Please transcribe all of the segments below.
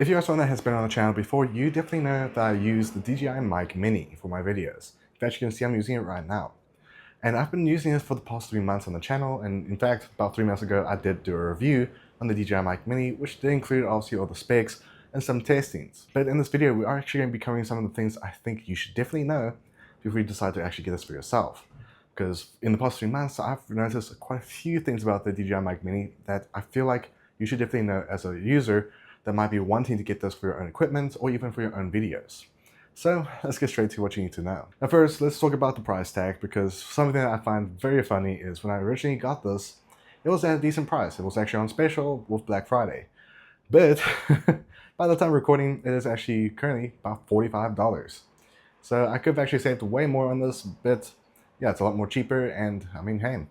If you're someone that has been on the channel before, you definitely know that I use the DJI Mic Mini for my videos. In fact, you can see I'm using it right now. And I've been using it for the past 3 months on the channel, and in fact, about 3 months ago, I did do a review on the DJI Mic Mini, which did include obviously all the specs and some testings. But in this video, we are actually going to be covering some of the things I think you should definitely know before you decide to actually get this for yourself. Because in the past 3 months, I've noticed quite a few things about the DJI Mic Mini that I feel like you should definitely know as a user that might be wanting to get this for your own equipment or even for your own videos. So let's get straight to what you need to know. Now first, let's talk about the price tag, because something that I find very funny is when I originally got this, it was at a decent price. It was actually on special with Black Friday. But by the time recording, it is actually currently about $45. So I could have actually saved way more on this, but yeah, it's a lot more cheaper, and I mean, hey,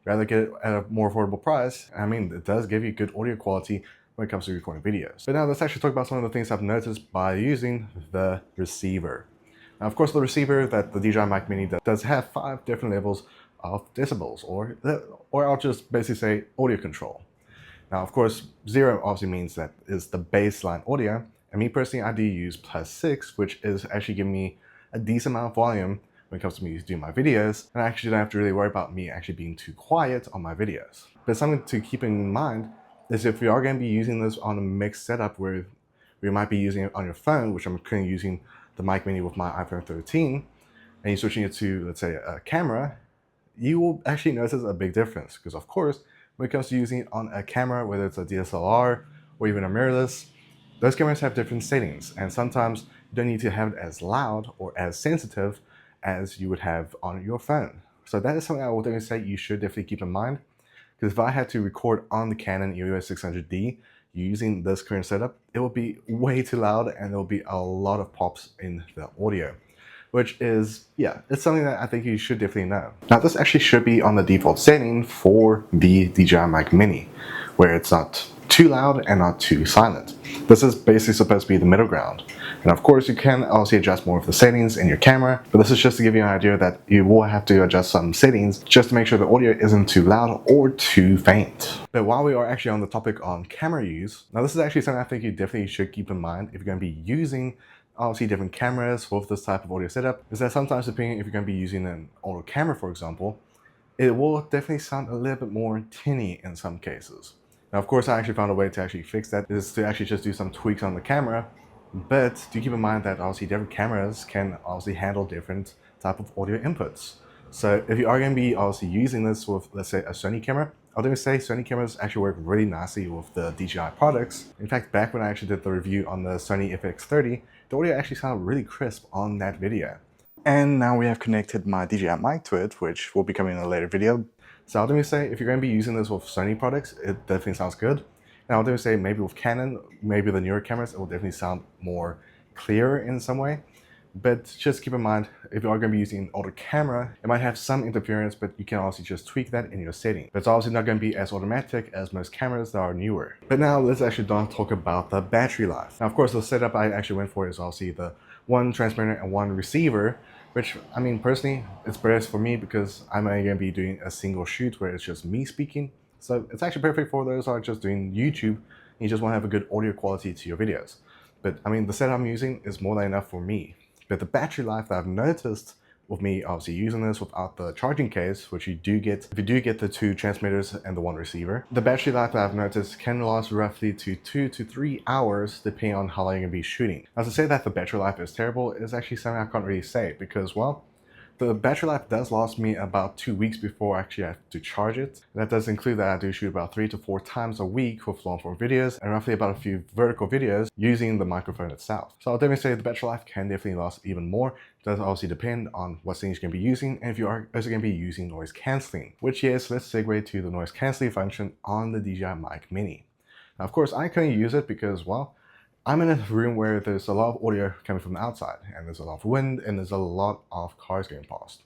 rather get it at a more affordable price. I mean, it does give you good audio quality when it comes to recording videos. But now let's actually talk about some of the things I've noticed by using the receiver. Now, of course, the receiver that the DJI Mic Mini does have 5 different levels of decibels, or I'll just basically say audio control. Now, of course, 0 obviously means that is the baseline audio, and me personally, I do use +6, which is actually giving me a decent amount of volume when it comes to me doing my videos, and I actually don't have to really worry about me actually being too quiet on my videos. But something to keep in mind is if you are going to be using this on a mixed setup where you might be using it on your phone, which I'm currently using the Mic Mini with my iPhone 13, and you're switching it to, let's say, a camera, you will actually notice a big difference. Because of course, when it comes to using it on a camera, whether it's a DSLR or even a mirrorless, those cameras have different settings, and sometimes you don't need to have it as loud or as sensitive as you would have on your phone. So that is something I would definitely say you should definitely keep in mind. Because if I had to record on the Canon EOS 600D using this current setup, it will be way too loud and there will be a lot of pops in the audio. Which is, yeah, it's something that I think you should definitely know. Now this actually should be on the default setting for the DJI Mic Mini, where it's not too loud and not too silent. This is basically supposed to be the middle ground. And of course you can also adjust more of the settings in your camera, but this is just to give you an idea that you will have to adjust some settings just to make sure the audio isn't too loud or too faint. But while we are actually on the topic on camera use, now this is actually something I think you definitely should keep in mind if you're going to be using obviously different cameras with this type of audio setup, is that sometimes depending if you're going to be using an older camera, for example, it will definitely sound a little bit more tinny in some cases. Now, of course, I actually found a way to actually fix that, is to actually just do some tweaks on the camera. But do keep in mind that obviously different cameras can obviously handle different type of audio inputs. So if you are going to be obviously using this with, let's say, a Sony camera, I'll definitely say Sony cameras actually work really nicely with the DJI products. In fact, back when I actually did the review on the Sony FX30, the audio actually sounded really crisp on that video. And now we have connected my DJI mic to it, which will be coming in a later video. So I'll definitely say if you're going to be using this with Sony products, it definitely sounds good. And I'll definitely say maybe with Canon, maybe the newer cameras, it will definitely sound more clear in some way. But just keep in mind, if you are going to be using an older camera, it might have some interference, but you can also just tweak that in your setting. But it's obviously not going to be as automatic as most cameras that are newer. But now let's actually talk about the battery life. Now, of course, the setup I actually went for is obviously the 1 transmitter and 1 receiver, which, I mean, personally, it's best for me because I'm only going to be doing a single shoot where it's just me speaking. So it's actually perfect for those who are just doing YouTube and you just want to have a good audio quality to your videos. But I mean, the setup I'm using is more than enough for me. But the battery life that I've noticed with me obviously using this without the charging case, which you do get if you do get the 2 transmitters and the 1 receiver, the battery life that I've noticed can last roughly to 2 to 3 hours depending on how long you're going to be shooting. Now, to say that the battery life is terrible is actually something I can't really say, because, well, the battery life does last me about 2 weeks before I actually have to charge it. And that does include that I do shoot about 3 to 4 times a week with long form videos and roughly about a few vertical videos using the microphone itself. So I'll definitely say the battery life can definitely last even more. It does obviously depend on what things you're going to be using and if you are also going to be using noise cancelling. Which, yes, let's segue to the noise cancelling function on the DJI Mic Mini. Now, of course, I couldn't use it because, well, I'm in a room where there's a lot of audio coming from the outside, and there's a lot of wind, and there's a lot of cars going past.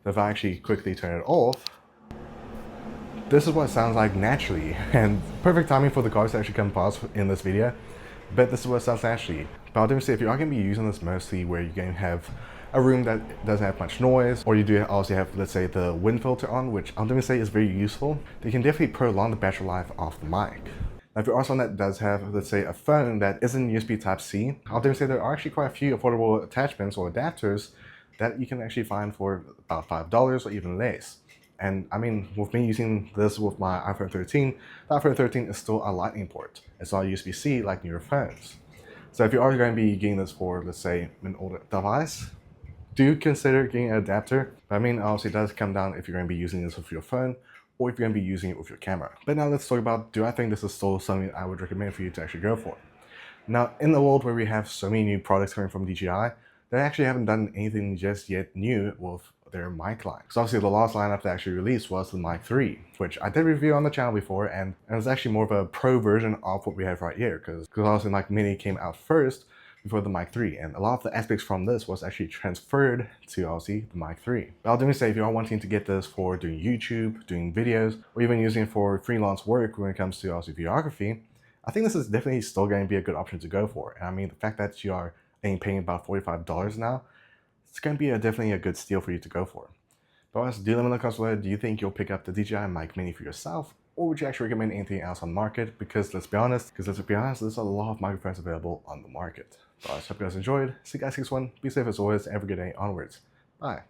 So if I actually quickly turn it off, this is what it sounds like naturally, and perfect timing for the cars to actually come past in this video, but this is what it sounds naturally. But I'll definitely say if you are going to be using this mostly where you're going to have a room that doesn't have much noise, or you do also have, let's say, the wind filter on, which I'll definitely say is very useful, they can definitely prolong the battery life of the mic. Now, if you are someone that does have, let's say, a phone that isn't USB Type-C, I'll dare say there are actually quite a few affordable attachments or adapters that you can actually find for about $5 or even less. And I mean, with me using this with my iPhone 13, the iPhone 13 is still a Lightning port. It's not USB-C like newer phones. So if you are going to be getting this for, let's say, an older device, do consider getting an adapter. But I mean, obviously it does come down if you're going to be using this with your phone or if you're going to be using it with your camera. But now let's talk about, do I think this is still something I would recommend for you to actually go for? Now, in the world where we have so many new products coming from DJI, they actually haven't done anything just yet new with their mic line. So obviously the last lineup they actually released was the Mic 3, which I did review on the channel before, and it was actually more of a pro version of what we have right here, because obviously Mic Mini came out first before the Mic 3, and a lot of the aspects from this was actually transferred to obviously the Mic 3. But I'll definitely say if you are wanting to get this for doing YouTube, doing videos, or even using it for freelance work when it comes to obviously videography, I think this is definitely still going to be a good option to go for. And I mean, the fact that you are paying about $45 now, it's going to be definitely a good steal for you to go for. But also, do let me know in the comments below, do you think you'll pick up the DJI Mic Mini for yourself? Or would you actually recommend anything else on the market? Because let's be honest, there's a lot of microphones available on the market. So I hope you guys enjoyed. See you guys next one. Be safe as always. Have a good day onwards. Bye.